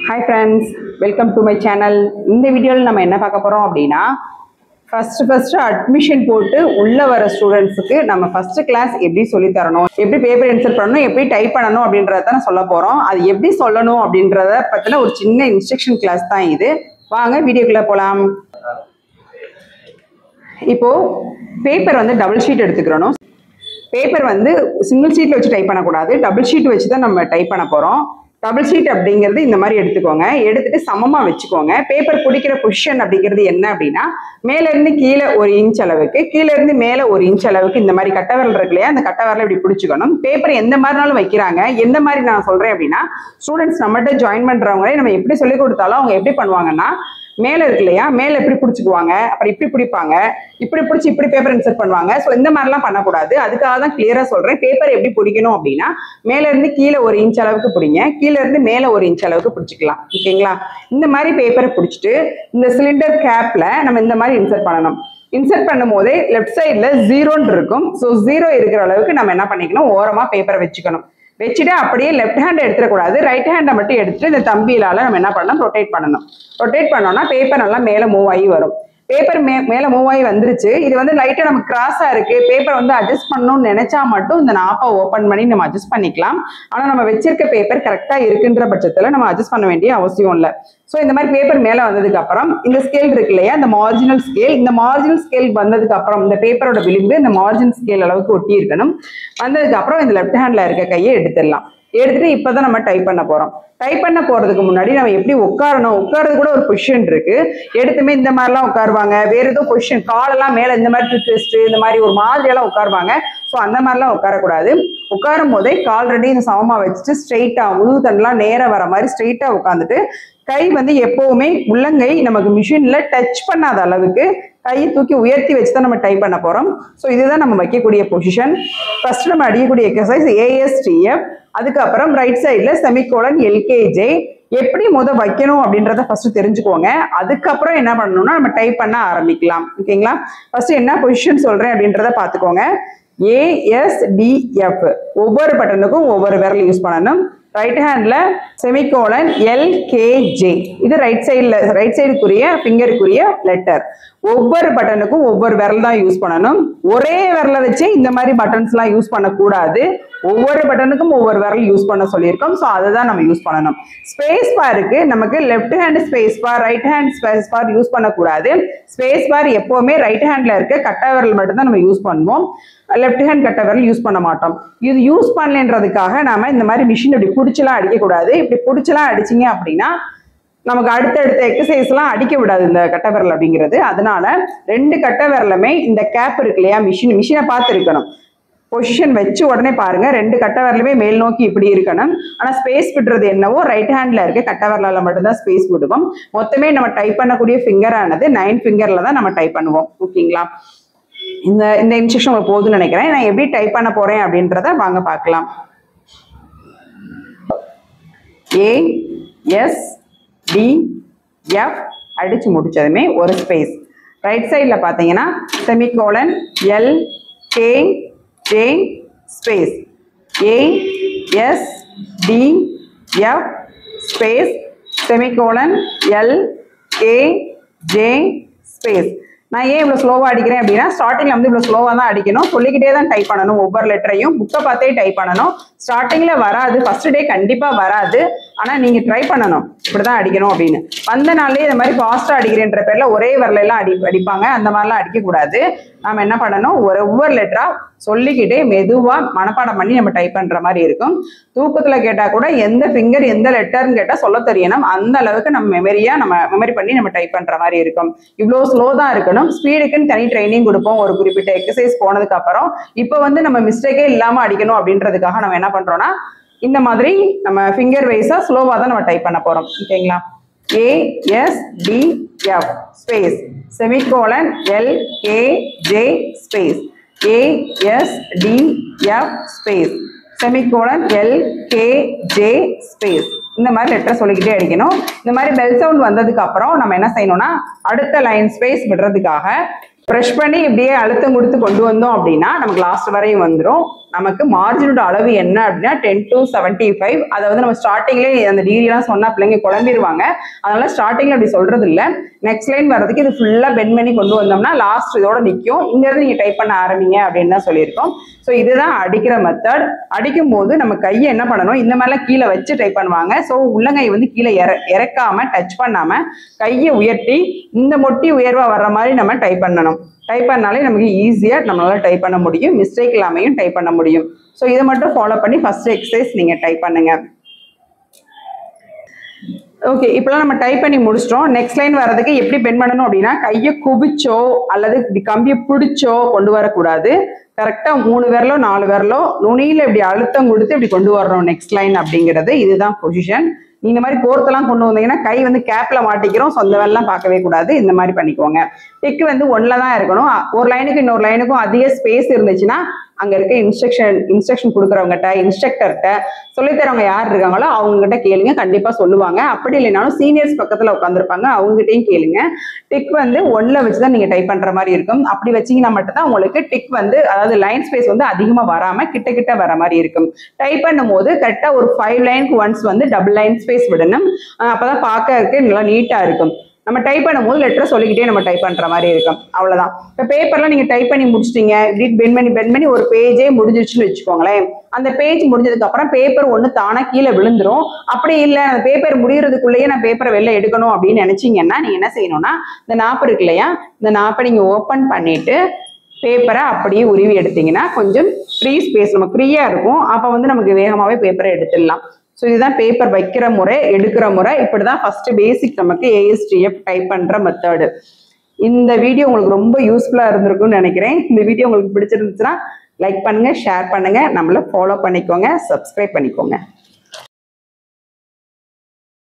Hi friends, welcome to my channel. இந்த வீடியோவில் நம்ம என்ன பார்க்க போறோம் அப்படின்னா first admission போட்டு உள்ள வர ஸ்டூடண்ட்ஸ்க்கு நம்ம first class எப்படி சொல்லி தரணும், எப்படி பேப்பர் இன்சர்ட் பண்ணனும், எப்படி டைப் பண்ணனும் அப்படின்றத தான் சொல்ல போறோம். அது எப்படி சொல்லணும் அப்படின்றத பத்தின ஒரு சின்ன இன்ஸ்ட்ரக்ஷன் கிளாஸ் தான் இது. வாங்க வீடியோக்குள்ள போலாம். இப்போ பேப்பர் வந்து டபுள் ஷீட் எடுத்துக்கறணும். பேப்பர் வந்து சிங்கிள் ஷீட்ல வச்சு டைப் பண்ண கூடாது. டபுள் ஷீட் வச்சு தான் நம்ம டைப் பண்ண போறோம். டபுள் ஷீட் அப்படிங்கிறது இந்த மாதிரி எடுத்துக்கோங்க. எடுத்துட்டு சமமா வச்சுக்கோங்க. பேப்பர் பிடிக்கிற பொசிஷன் அப்படிங்கிறது என்ன அப்படின்னா, மேல இருந்து கீழே 1 இன்ச் அளவுக்கு, கீழே இருந்து மேல 1 இன்ச் அளவுக்கு இந்த மாதிரி கட்டவிரல் இருக்கு இல்லையா, அந்த கட்டவிரலை இப்படி பிடிச்சிக்கணும். பேப்பர் எந்த மாதிரினாலும் வைக்கிறாங்க. எந்த மாதிரி நான் சொல்றேன் அப்படின்னா, ஸ்டூடெண்ட்ஸ் நம்மகிட்ட ஜாயின் பண்றவங்களே நம்ம எப்படி சொல்லி கொடுத்தாலும் அவங்க எப்படி பண்ணுவாங்கன்னா, மேல இருக்கு இல்லையா, மேல எப்படி பிடிச்சிக்குவாங்க, அப்புறம் இப்படி பிடிப்பாங்க, இப்படி பிடிச்சி இப்படி பேப்பர் இன்சர்ட் பண்ணுவாங்க. ஸோ இந்த மாதிரிலாம் பண்ணக்கூடாது. அதுக்காக தான் கிளியரா சொல்றேன். பேப்பர் எப்படி பிடிக்கணும் அப்படின்னா, மேல இருந்து கீழே 1 இன்ச் அளவுக்கு பிடிங்க, கீழே இருந்து மேல 1 இன்ச் அளவுக்கு பிடிச்சிக்கலாம். ஓகேங்களா? இந்த மாதிரி பேப்பரை பிடிச்சிட்டு இந்த சிலிண்டர் கேப்ல நம்ம இந்த மாதிரி இன்சர்ட் பண்ணணும். இன்சர்ட் பண்ணும் போதே லெஃப்ட் சைட்ல 0 இருக்கும். ஸோ 0 இருக்கிற அளவுக்கு நம்ம என்ன பண்ணிக்கணும், ஓரமா பேப்பரை வச்சுக்கணும். வச்சுட்டு அப்படியே லெஃப்ட் ஹேண்ட் எடுத்துடக்கூடாது, ரைட் ஹேண்டை மட்டும் எடுத்துட்டு இந்த தம்பியிலால நம்ம என்ன பண்ணணும், ரொட்டேட் பண்ணணும். ரொட்டேட் பண்ணோம்னா பேப்பர் நல்லா மேலே மூவ் ஆகி வரும். பேப்பர் மேலே மூவ் ஆகி வந்துருச்சு. இது வந்து லைட்டா நமக்கு கிராஸா இருக்கு, பேப்பர் வந்து அட்ஜஸ்ட் பண்ணணும்னு நினைச்சா மட்டும் இந்த நாப்பை ஓப்பன் பண்ணி நம்ம அட்ஜஸ்ட் பண்ணிக்கலாம். ஆனா நம்ம வச்சிருக்க பேப்பர் கரெக்டா இருக்குன்ற பட்சத்துல நம்ம அட்ஜஸ்ட் பண்ண வேண்டிய அவசியம் இல்லை. ஸோ இந்த மாதிரி பேப்பர் மேலே வந்ததுக்கு அப்புறம் இந்த ஸ்கேல் இருக்கு இல்லையா, இந்த மார்ஜினல் ஸ்கேல், இந்த மார்ஜினல் ஸ்கேல் வந்ததுக்கு அப்புறம் இந்த பேப்பரோட விளிம்பு இந்த மார்ஜின் ஸ்கேல் அளவுக்கு ஒட்டி இருக்கணும். வந்ததுக்கு அப்புறம் இந்த லெஃப்ட் ஹேண்ட்ல இருக்க கையை எடுத்துடலாம். எடுத்துட்டு இப்பதான் நம்ம டைப் பண்ண போறோம். டைப் பண்ண போறதுக்கு முன்னாடி நம்ம எப்படி உட்காரணும், உட்காரது கூட ஒரு பொசிஷன் இருக்கு. எடுத்துமே இந்த மாதிரிலாம் உட்காருவாங்க, வேற ஏதோ பொசிஷன், காலெல்லாம் மேல இந்த மாதிரி ட்விஸ்ட் இந்த மாதிரி ஒரு மாதிரி எல்லாம் உட்காருவாங்க. ஸோ அந்த மாதிரிலாம் உட்காரக்கூடாது. உட்காரும் போதே கால் ரெடி இந்த சமமா வச்சுட்டு ஸ்ட்ரெயிட்டா முழு தண்டெல்லாம் நேரம் வர மாதிரி ஸ்ட்ரெயிட்டா உட்காந்துட்டு கை வந்து எப்பவுமே உள்ளங்கை நமக்கு மிஷின்ல டச் பண்ணாத அளவுக்கு கையை தூக்கி உயர்த்தி வச்சு தான் நம்ம டைப் பண்ண போறோம். ஸோ இதுதான் நம்ம வைக்கக்கூடிய பொசிஷன். ஃபர்ஸ்ட் நம்ம அடிக்கக்கூடிய எக்ஸசைஸ் ASTF. அதுக்கப்புறம் ரைட் சைட்ல செமிகோலன் LKJ. எப்படி வைக்கணும் அப்படின்றத ஃபர்ஸ்ட் தெரிஞ்சுக்கோங்க. அதுக்கப்புறம் என்ன பண்ணணும்னா நம்ம டைப் பண்ண ஆரம்பிக்கலாம். ஓகேங்களா? ஃபர்ஸ்ட் என்ன பொசிஷன் சொல்றேன் அப்படின்றத பார்த்துக்கோங்க. ASDF. ஒவ்வொரு பட்டனுக்கும் ஒவ்வொரு விரல் யூஸ் பண்ணணும். ரைட் ஹேண்ட்ல செமிகோலன் LKJ. இது ரைட் சைடுக்குரிய ஃபிங்கருக்குரிய லெட்டர். ஒவ்வொரு பட்டனுக்கும் ஒவ்வொரு விரல் தான் யூஸ் பண்ணணும். ஒரே விரலை வச்சு இந்த மாதிரி பட்டன்ஸ் எல்லாம் யூஸ் பண்ணக்கூடாது. ஒவ்வொரு பட்டனுக்கும் ஒவ்வொரு விரல் யூஸ் பண்ண சொல்லியிருக்கோம். ஸோ அதை தான் நம்ம யூஸ் பண்ணணும். ஸ்பேஸ் பாருக்கு நமக்கு left hand space bar, right hand space bar use பண்ணக்கூடாது. ஸ்பேஸ் பார் எப்பவுமே ரைட் ஹேண்ட்ல இருக்க கட்ட விரல் மட்டும் தான் நம்ம யூஸ் பண்ணுவோம். லெஃப்ட் ஹேண்ட் கட்ட விரல் யூஸ் பண்ண மாட்டோம். இது யூஸ் பண்ணலன்றதுக்காக நாம இந்த மாதிரி மிஷின் இப்படி பிடிச்சலாம் அடிக்கக்கூடாது. இப்படி பிடிச்சலாம் அடிச்சிங்க அப்படின்னா நமக்கு அடுத்தடுத்த எக்ஸசைஸ்லாம் அடிக்க விடாது இந்த கட்ட விரல் அப்படிங்கிறது. அதனால 2 கட்ட விரலுமே இந்த கேப் இருக்கு இல்லையா, மிஷினை பார்த்து இருக்கணும். பொசிஷன் வச்சு உடனே பாருங்க, 2 கட்ட விரலுமே மேல் நோக்கி இப்படி இருக்கணும். ஆனா ஸ்பேஸ் விடுறது என்னவோ ரைட் ஹேண்ட்ல இருக்க கட்ட விரலால மட்டும்தான் ஸ்பேஸ் விடுவோம். மொத்தமே நம்ம டைப் பண்ணக்கூடிய ஃபிங்கர் ஆனது 9 ஃபிங்கர்ல தான் நம்ம டைப் பண்ணுவோம். ஓகேங்களா? இந்த இன்ஸ்ட்ரக்ஷன் உங்களுக்கு போதும்னு நினைக்கிறேன். நான் எப்படி டைப் பண்ண போறேன் அப்படின்றத வாங்க பார்க்கலாம். ASDF அடிச்சு முடிச்சதுமே ஒரு ஸ்பேஸ். ரைட் சைட்ல பாத்தீங்கன்னா semicolon LKJ space, ASDF space, semicolon LKJ space. நான் ஏன் இவ்வளவு ஸ்லோவா அடிக்கிறேன் அப்படின்னா, ஸ்டார்டிங்ல வந்து இவ்வளவு ஸ்லோவா தான் அடிக்கணும். சொல்லிக்கிட்டே தான் டைப் பண்ணணும். ஒவ்வொரு லெட்டரையும் புக்கை பார்த்தே டைப் பண்ணணும். ஸ்டார்டிங்ல வராது, ஃபர்ஸ்ட் டே கண்டிப்பா வராது. ஆனா நீங்க ட்ரை பண்ணணும் இப்படிதான் அடிக்கணும் அப்படின்னு. வந்த நாள்லயே இந்த மாதிரி ஃபாஸ்டா அடிக்கிறேன்ற பேர்ல ஒரே வரல எல்லாம் அடிப்பாங்க. அந்த மாதிரிலாம் அடிக்க கூடாது. நாம என்ன பண்ணணும், ஒவ்வொரு லெட்டரா சொல்லிக்கிட்டே மெதுவா மனப்பாடம் பண்ணி நம்ம டைப் பண்ற மாதிரி இருக்கும். தூக்கத்துல கேட்டா கூட எந்த ஃபிங்கர் எந்த லெட்டர்னு கேட்டா சொல்ல தெரியணும். அந்த அளவுக்கு நம்ம மெமரி பண்ணி நம்ம டைப் பண்ற மாதிரி இருக்கும். இவ்வளவு ஸ்லோ தான் இருக்கணும். ஸ்பீடுக்குன்னு தனி ட்ரைனிங் கொடுப்போம் ஒரு குறிப்பிட்ட எக்ஸசைஸ் போனதுக்கு அப்புறம். இப்போ வந்து நம்ம மிஸ்டேக்கே இல்லாம அடிக்கணும் அப்படின்றதுக்காக நம்ம என்ன பண்றோம்னா, இந்த மாதிரி நம்ம ஃபிங்கர் வைஸா ஸ்லோவா தான் நம்ம டைப் பண்ண போறோம். ஓகேங்களா? ASDF space, semicolon LKJ space, ASDF space, semicolon LKJ space. இந்த மாதிரி லெட்டர் சொல்லிக்கிட்டே அடிக்கணும். இந்த மாதிரி பெல் சவுண்ட் வந்ததுக்கு அப்புறம் நம்ம என்ன செய்யணும்னா, அடுத்த லைன் ஸ்பேஸ் விடுறதுக்காக ப்ரெஷ் பண்ணி இப்படியே அழுத்தம் கொடுத்து கொண்டு வந்தோம் அப்படின்னா நமக்கு லாஸ்ட் வரையும் வந்துடும். நமக்கு மார்ஜினோட அளவு என்ன அப்படின்னா 10 to 75. அதை வந்து நம்ம ஸ்டார்டிங்லேயே அந்த டிகிரிலாம் சொன்னா பிள்ளைங்க குழம்பிடுவாங்க. அதனால ஸ்டார்டிங்ல அப்படி சொல்றது இல்லை. நெக்ஸ்ட் லைன் வர்றதுக்கு இது ஃபுல்லா பெண்ட் பண்ணி கொண்டு வந்தோம்னா லாஸ்ட் இதோட நிற்கும். இங்கிருந்து நீங்க டைப் பண்ண ஆரம்பிங்க அப்படின்னு தான் சொல்லியிருக்கோம். ஸோ இதுதான் அடிக்கிற மெத்தட். அடிக்கும் போது நம்ம கையை என்ன பண்ணணும், இந்த மாதிரிலாம் கீழே வச்சு டைப் பண்ணுவாங்க. ஸோ உள்ளங்கை வந்து கீழே இறக்காம டச் பண்ணாம கையை உயர்த்தி இந்த மொட்டி உயர்வா வர்ற மாதிரி நம்ம டைப் பண்ணணும். டைப் பண்ணாலே நமக்கு ஈஸியா நம்மளால டைப் பண்ண முடியும், மிஸ்டேக் இல்லாமையும் டைப் பண்ண முடியும். ஸோ இதை மட்டும் ஃபாலோ பண்ணி ஃபர்ஸ்ட் எக்ஸசைஸ் நீங்க டைப் பண்ணுங்க. ஓகே, இப்பெல்லாம் நம்ம டைப் பண்ணி முடிச்சிட்டோம். நெக்ஸ்ட் லைன் வர்றதுக்கு எப்படி பெண்ட் பண்ணணும் அப்படின்னா, கையை குவிச்சோ அல்லது இப்படி கம்பியை பிடிச்சோ கொண்டு வரக்கூடாது. கரெக்டா 3 விரலோ 4 விரலோ நுனியில இப்படி அழுத்தம் கொடுத்து இப்படி கொண்டு வரணும் நெக்ஸ்ட் லைன் அப்படிங்கிறது. இதுதான் பொசிஷன். இந்த மாதிரி கோர்த்தெல்லாம் கொண்டு வந்தீங்கன்னா கை வந்து கேப்ல மாட்டிக்கிறோம். சொந்த வேலைலாம் பார்க்கவே கூடாது. இந்த மாதிரி பண்ணிக்கோங்க. டிக் வந்து 1ல தான் இருக்கணும். ஒரு லைனுக்கு இன்னொரு லைனுக்கும் அதிக ஸ்பேஸ் இருந்துச்சுன்னா அங்க இருக்க இன்ஸ்ட்ரக்ஷன் கொடுக்குறவங்ககிட்ட, இன்ஸ்ட்ரக்டர்கிட்ட, சொல்லித்தரவங்க யார் இருக்காங்களோ அவங்க கிட்ட கேளுங்க, கண்டிப்பா சொல்லுவாங்க. அப்படி இல்லைனாலும் சீனியர்ஸ் பக்கத்துல உட்காந்துருப்பாங்க, அவங்ககிட்டயும் கேளுங்க. டிக் வந்து 1ல வச்சுதான் நீங்க டைப் பண்ற மாதிரி இருக்கும். அப்படி வச்சீங்கன்னா மட்டும்தான் உங்களுக்கு டிக் வந்து, அதாவது லைன் ஸ்பேஸ் வந்து அதிகமா வராம கிட்ட கிட்ட வர மாதிரி இருக்கும். டைப் பண்ணும் போது கரெக்டா ஒரு 5 லைனுக்கு ஒன்ஸ் வந்து டபுள் லைன் ஸ்பேஸ் விடணும். அப்பதான் பார்க்க நல்லா நீட்டா இருக்கும். நம்ம டைப் பண்ணும்போது லெட்டர் சொல்லிக்கிட்டே நம்ம டைப் பண்ற மாதிரி இருக்கும். அவ்வளவுதான். இப்போ பேப்பர்லாம் நீங்க டைப் பண்ணி முடிச்சிட்டீங்க, இப்படி பெண்ட் பண்ணி ஒரு பேஜே முடிஞ்சிருச்சுன்னு வச்சுக்கோங்களேன். அந்த பேஜ் முடிஞ்சதுக்கு அப்புறம் பேப்பர் ஒன்று தானா கீழே விழுந்துரும். அப்படி இல்லை, அந்த பேப்பர் முடியறதுக்குள்ளேயே நான் பேப்பரை வெளில எடுக்கணும் அப்படின்னு நினைச்சீங்கன்னா நீங்க என்ன செய்யணும்னா, இந்த நாப்பு இருக்கு இல்லையா, இந்த நாப்பை நீங்க ஓப்பன் பண்ணிட்டு பேப்பரை அப்படியே உருவி எடுத்தீங்கன்னா கொஞ்சம் ஃப்ரீ ஸ்பேஸ், நம்ம ஃப்ரீயா இருக்கும். அப்போ வந்து நமக்கு வேகமாவே பேப்பரை எடுத்துடலாம். ஸோ இதுதான் பேப்பர் வைக்கிற முறை, எடுக்கிற முறை. இப்படிதான் ஃபர்ஸ்ட் பேசிக் நமக்கு ASTF டைப் பண்ற மெத்தடு. இந்த வீடியோ உங்களுக்கு ரொம்ப யூஸ்ஃபுல்லா இருந்திருக்கும்னு நினைக்கிறேன். இந்த வீடியோ உங்களுக்கு பிடிச்சிருந்துச்சுன்னா லைக் பண்ணுங்க, ஷேர் பண்ணுங்க, நம்மள ஃபாலோ பண்ணிக்கோங்க, சப்ஸ்கிரைப் பண்ணிக்கோங்க.